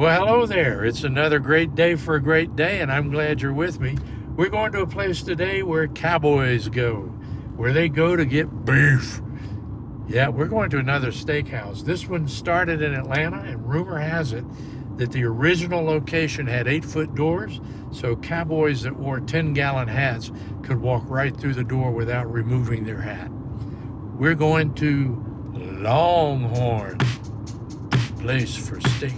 Well, hello there. It's another great day for a great day, and I'm glad you're with me. We're going to a place today where cowboys go, where they go to get beef. Yeah, we're going to another steakhouse. This one started in Atlanta, and rumor has it that the original location had 8-foot doors, so cowboys that wore 10-gallon hats could walk right through the door without removing their hat. We're going to Longhorn, place for steak.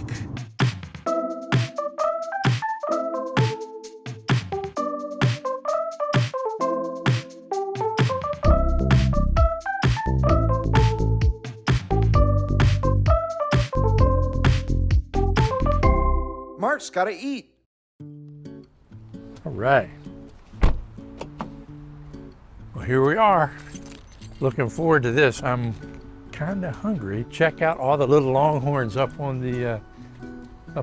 Mark's gotta eat. All right. Well, here we are. Looking forward to this. I'm kind of hungry. Check out all the little longhorns up on the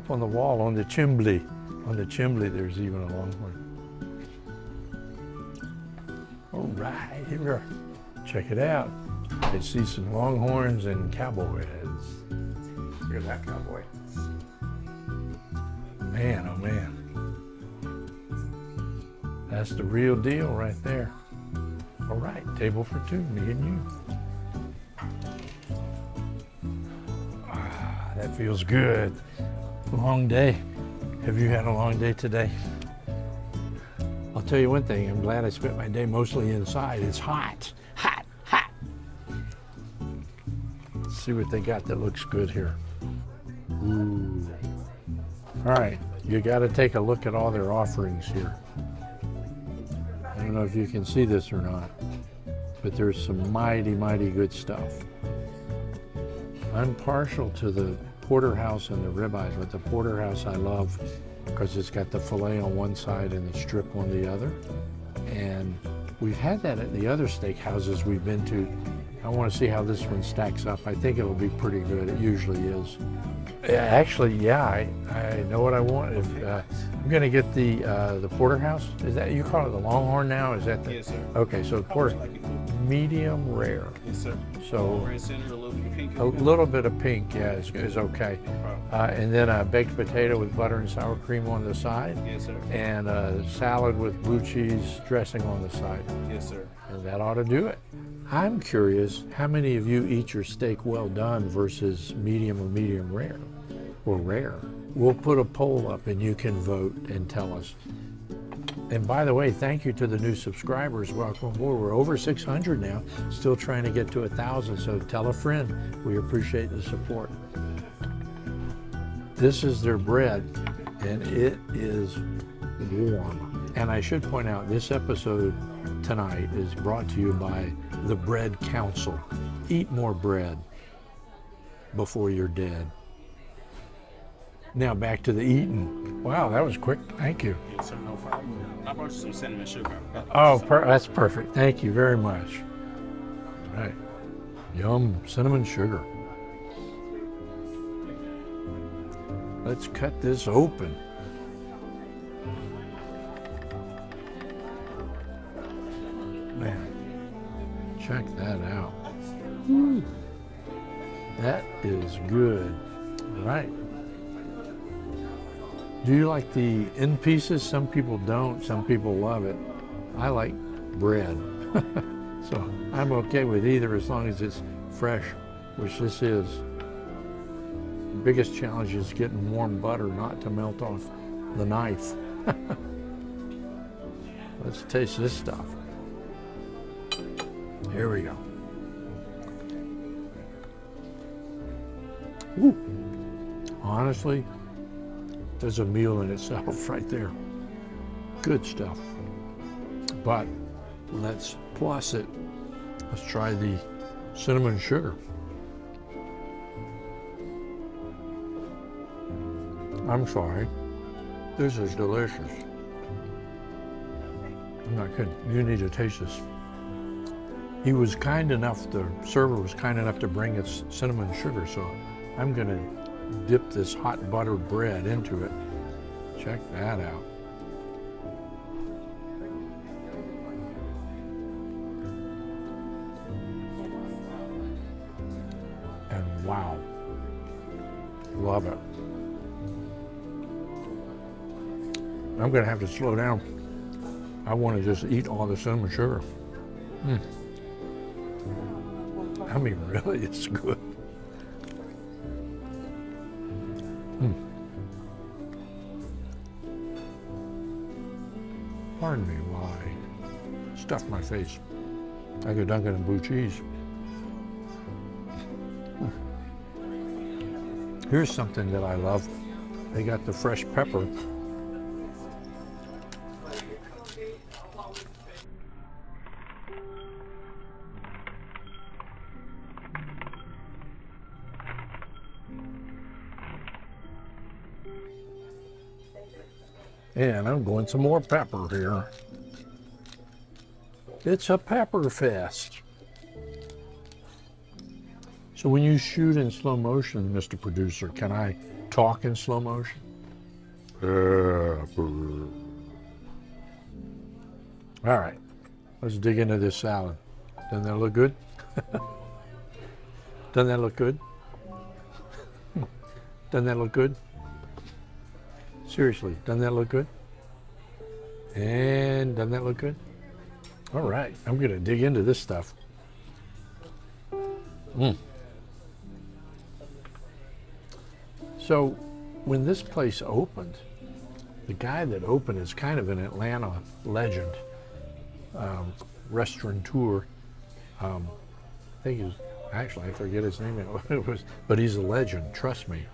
wall, on the chimney. On the chimney, there's even a longhorn. All right, here we are. Check it out. I see some longhorns and cowboy heads. Look at that cowboy. Man, oh man. That's the real deal right there. All right, table for two, me and you. Ah, that feels good. Long day. Have you had a long day today? I'll tell you one thing, I'm glad I spent my day mostly inside. It's hot, hot, hot. Let's see what they got that looks good here. Ooh. All right, you got to take a look at all their offerings here. I don't know if you can see this or not, but there's some mighty, mighty good stuff. I'm partial to the porterhouse and the ribeyes, but the porterhouse I love because it's got the filet on one side and the strip on the other. And we've had that at the other steakhouses we've been to. I want to see how this one stacks up. I think it'll be pretty good. It usually is. Actually, yeah, I know what I want. I'm going to get the porterhouse. Is that, you call it the Longhorn now? Is that the? Yes, sir. Okay, so medium rare. Yes, sir. So Red center, a little bit of pink. a little bit of pink, yeah, is okay. And then a baked potato with butter and sour cream on the side. Yes, sir. And a salad with blue cheese dressing on the side. Yes, sir. And that ought to do it. I'm curious, how many of you eat your steak well done versus medium or medium rare, or rare? We'll put a poll up and you can vote and tell us. And by the way, thank you to the new subscribers. Welcome aboard. We're over 600 now, still trying to get to 1,000, so tell a friend. We appreciate the support. This is their bread, and it is warm. And I should point out, this episode tonight is brought to you by the Bread Council. Eat more bread before you're dead. Now back to the eating. Wow, that was quick. Thank you. Yes, sir. No problem. I brought you some cinnamon sugar. Oh, that's perfect. Thank you very much. All right. Yum, cinnamon sugar. Let's cut this open. Man, check that out. Woo. That is good. All right. Do you like the end pieces? Some people don't, some people love it. I like bread. So I'm okay with either as long as it's fresh, which this is. The biggest challenge is getting warm butter not to melt off the knife. Let's taste this stuff. Here we go. Ooh. Honestly, there's a meal in itself right there. Good stuff. But let's plus it. Let's try the cinnamon sugar. I'm sorry. This is delicious. I'm not kidding. You need to taste this. He was kind enough, the server was kind enough to bring us cinnamon sugar, so I'm gonna dip this hot buttered bread into it. Check that out. And wow, love it. I'm gonna have to slow down. I want to just eat all the cinnamon sugar. I mean, really, it's good. Pardon me while I stuff my face. I could dunk it in blue cheese. Here's something that I love. They got the fresh pepper. And I'm going some more pepper here. It's a pepper fest. So when you shoot in slow motion, Mr. Producer, can I talk in slow motion? Pepper. All right, let's dig into this salad. Doesn't that look good? Doesn't that look good? Doesn't that look good? Seriously, doesn't that look good? And doesn't that look good? All right, I'm gonna dig into this stuff. So when this place opened, the guy that opened is kind of an Atlanta legend, restaurateur. I think he's, actually I forget his name, but he's a legend, trust me.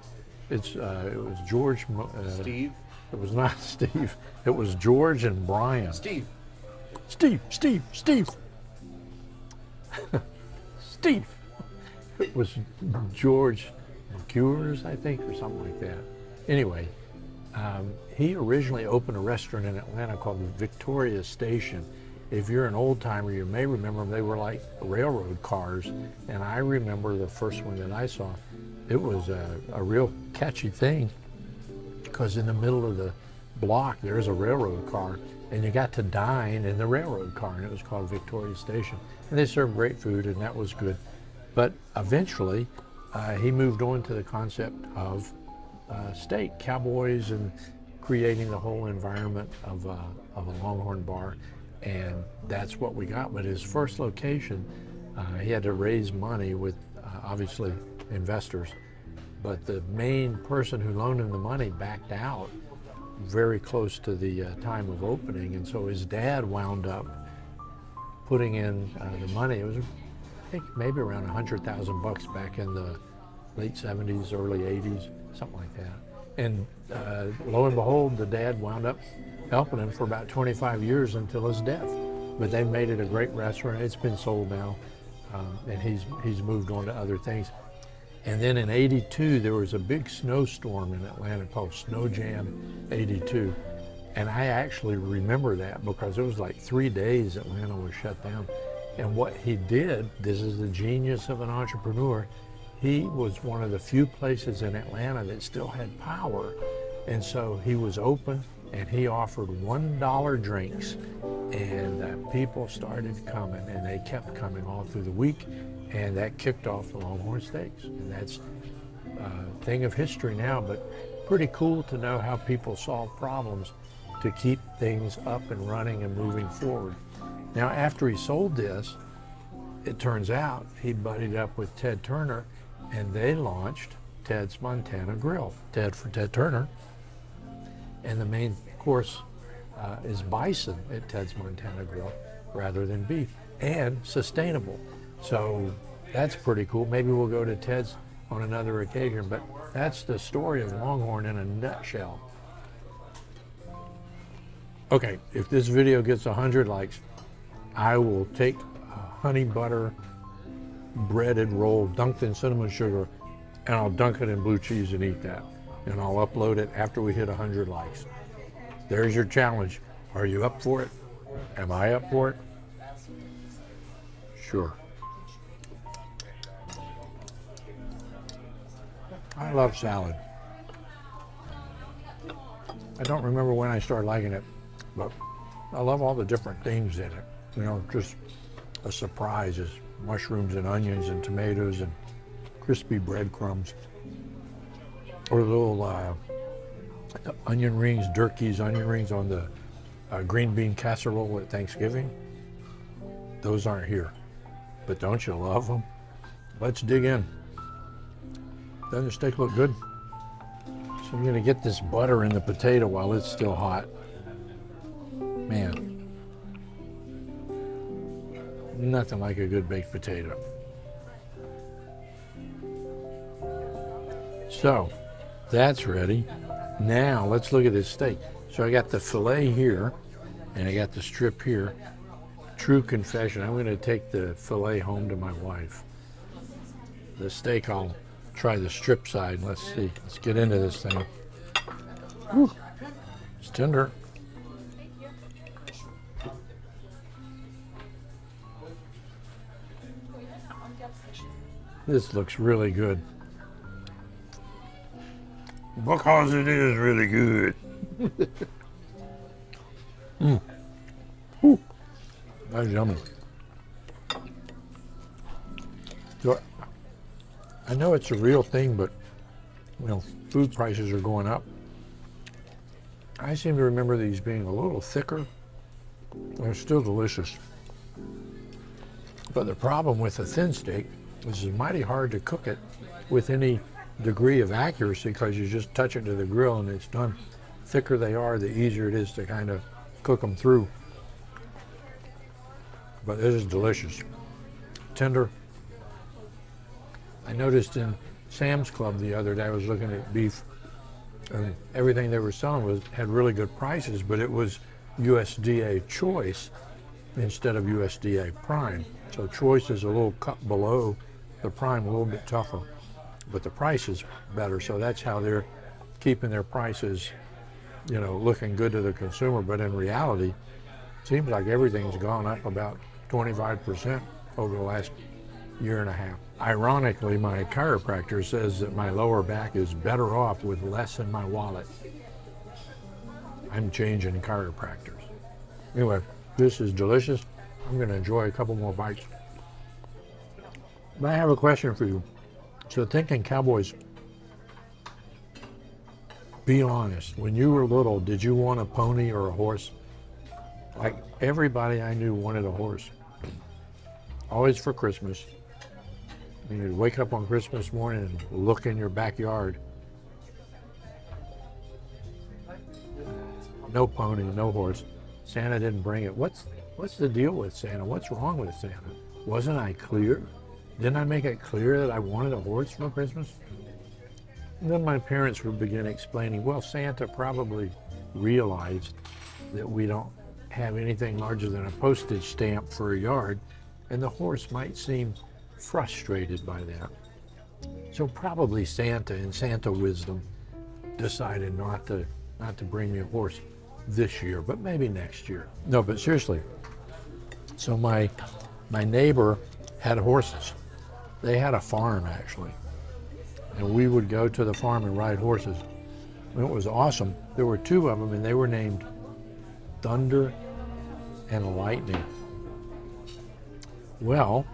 It was George. Steve? It was not Steve. It was George and Brian. Steve. Steve. Steve. It was George McCures, I think, or something like that. Anyway, he originally opened a restaurant in Atlanta called the Victoria Station. If you're an old timer, you may remember them. They were like railroad cars, and I remember the first one that I saw. It was a real catchy thing, because in the middle of the block there's a railroad car, and you got to dine in the railroad car, and it was called Victoria Station. And they served great food, and that was good. But eventually, he moved on to the concept of steak, cowboys, and creating the whole environment of a Longhorn bar, and that's what we got. But his first location, he had to raise money with, obviously, investors, but the main person who loaned him the money backed out very close to the time of opening, and so his dad wound up putting in the money. It was, I think, maybe around $100,000 back in the late 70s, early 80s, something like that. And lo and behold, the dad wound up helping him for about 25 years until his death. But they made it a great restaurant. It's been sold now, and he's moved on to other things. And then in '82, there was a big snowstorm in Atlanta called Snow Jam '82. And I actually remember that because it was like 3 days Atlanta was shut down. And what he did, this is the genius of an entrepreneur, he was one of the few places in Atlanta that still had power. And so he was open, and he offered $1 drinks, and people started coming, and they kept coming all through the week. And that kicked off the Longhorn Steaks. And that's a thing of history now, but pretty cool to know how people solve problems to keep things up and running and moving forward. Now, after he sold this, it turns out he buddied up with Ted Turner, and they launched Ted's Montana Grill. Ted for Ted Turner. And the main course is bison at Ted's Montana Grill rather than beef, and sustainable. So that's pretty cool. Maybe we'll go to Ted's on another occasion, but that's the story of Longhorn in a nutshell. Okay, if this video gets 100 likes, I will take a honey butter breaded roll dunked in cinnamon sugar, and I'll dunk it in blue cheese and eat that. And I'll upload it after we hit 100 likes. There's your challenge. Are you up for it? Am I up for it? Sure. I love salad. I don't remember when I started liking it, but I love all the different things in it. You know, just a surprise is mushrooms and onions and tomatoes and crispy breadcrumbs, or little The onion rings, Durkee's onion rings on the green bean casserole at Thanksgiving. Those aren't here. But don't you love them? Let's dig in. Doesn't the steak look good? So I'm gonna get this butter in the potato while it's still hot. Man, nothing like a good baked potato. So that's ready. Now let's look at this steak. So I got the filet here and I got the strip here. True confession, I'm gonna take the filet home to my wife. The steak, I'll try the strip side. Let's see, let's get into this thing. Whew. It's tender. This looks really good. Because it is really good. Whew. That's yummy. So, I know it's a real thing, but you know, food prices are going up. I seem to remember these being a little thicker. They're still delicious. But the problem with a thin steak is it's mighty hard to cook it with any degree of accuracy because you just touch it to the grill and it's done. Thicker they are, the easier it is to kind of cook them through. But this is delicious. Tender. I noticed in Sam's Club the other day, I was looking at beef, and everything they were selling had really good prices, but it was USDA choice instead of USDA prime. So choice is a little cut below the prime, a little bit tougher, but the price is better. So that's how they're keeping their prices, you know, looking good to the consumer. But in reality, it seems like everything's gone up about 25% over the last year and a half. Ironically, my chiropractor says that my lower back is better off with less in my wallet. I'm changing chiropractors. Anyway, this is delicious. I'm going to enjoy a couple more bites. But I have a question for you. So thinking cowboys, be honest, when you were little, did you want a pony or a horse? Like everybody I knew wanted a horse. Always for Christmas. And you'd wake up on Christmas morning and look in your backyard. No pony, no horse. Santa didn't bring it. What's the deal with Santa? What's wrong with Santa? Wasn't I clear? Didn't I make it clear that I wanted a horse for Christmas? And then my parents would begin explaining, well, Santa probably realized that we don't have anything larger than a postage stamp for a yard, and the horse might seem frustrated by that. So probably Santa, in Santa wisdom, decided not to bring me a horse this year, but maybe next year. No, but seriously. So my neighbor had horses. They had a farm actually, and we would go to the farm and ride horses. And it was awesome. There were two of them, and they were named Thunder and Lightning. Well,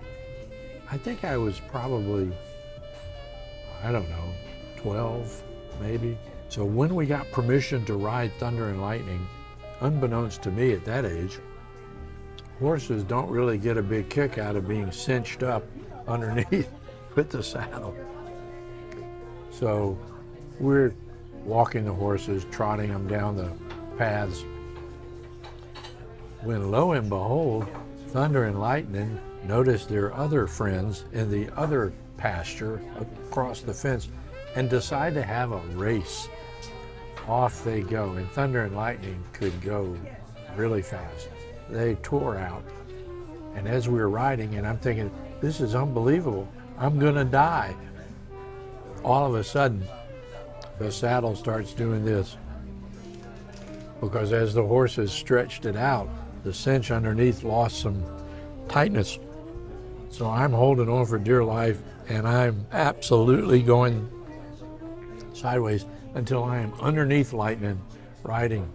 I think I was probably, I don't know, 12 maybe. So when we got permission to ride Thunder and Lightning, unbeknownst to me at that age, horses don't really get a big kick out of being cinched up underneath with the saddle. So we're walking the horses, trotting them down the paths, when lo and behold, Thunder and Lightning noticed their other friends in the other pasture across the fence and decide to have a race. Off they go, and Thunder and Lightning could go really fast. They tore out, and as we were riding, and I'm thinking, this is unbelievable, I'm gonna die. All of a sudden, the saddle starts doing this, because as the horses stretched it out, the cinch underneath lost some tightness. So I'm holding on for dear life, and I'm absolutely going sideways until I am underneath Lightning riding.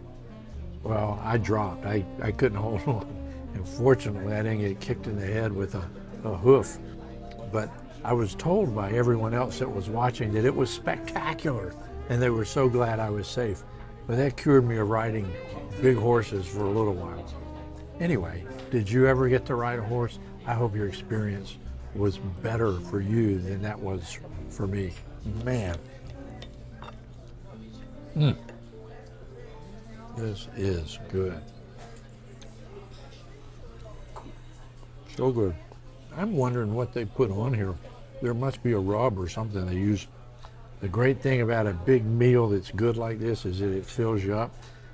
Well, I dropped. I couldn't hold on. And fortunately, I didn't get kicked in the head with a hoof. But I was told by everyone else that was watching that it was spectacular. and they were so glad I was safe. But that cured me of riding big horses for a little while. Anyway, did you ever get to ride a horse? I hope your experience was better for you than that was for me. Man. This is good. So good. I'm wondering what they put on here. There must be a rub or something they use. The great thing about a big meal that's good like this is that it fills you up.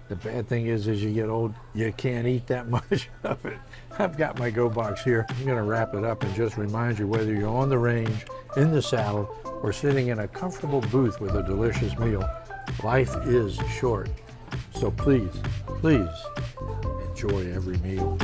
The bad thing is, as you get old, you can't eat that much of it. I've got my go box here. I'm gonna wrap it up and just remind you, whether you're on the range, in the saddle, or sitting in a comfortable booth with a delicious meal, life is short. So please, please enjoy every meal.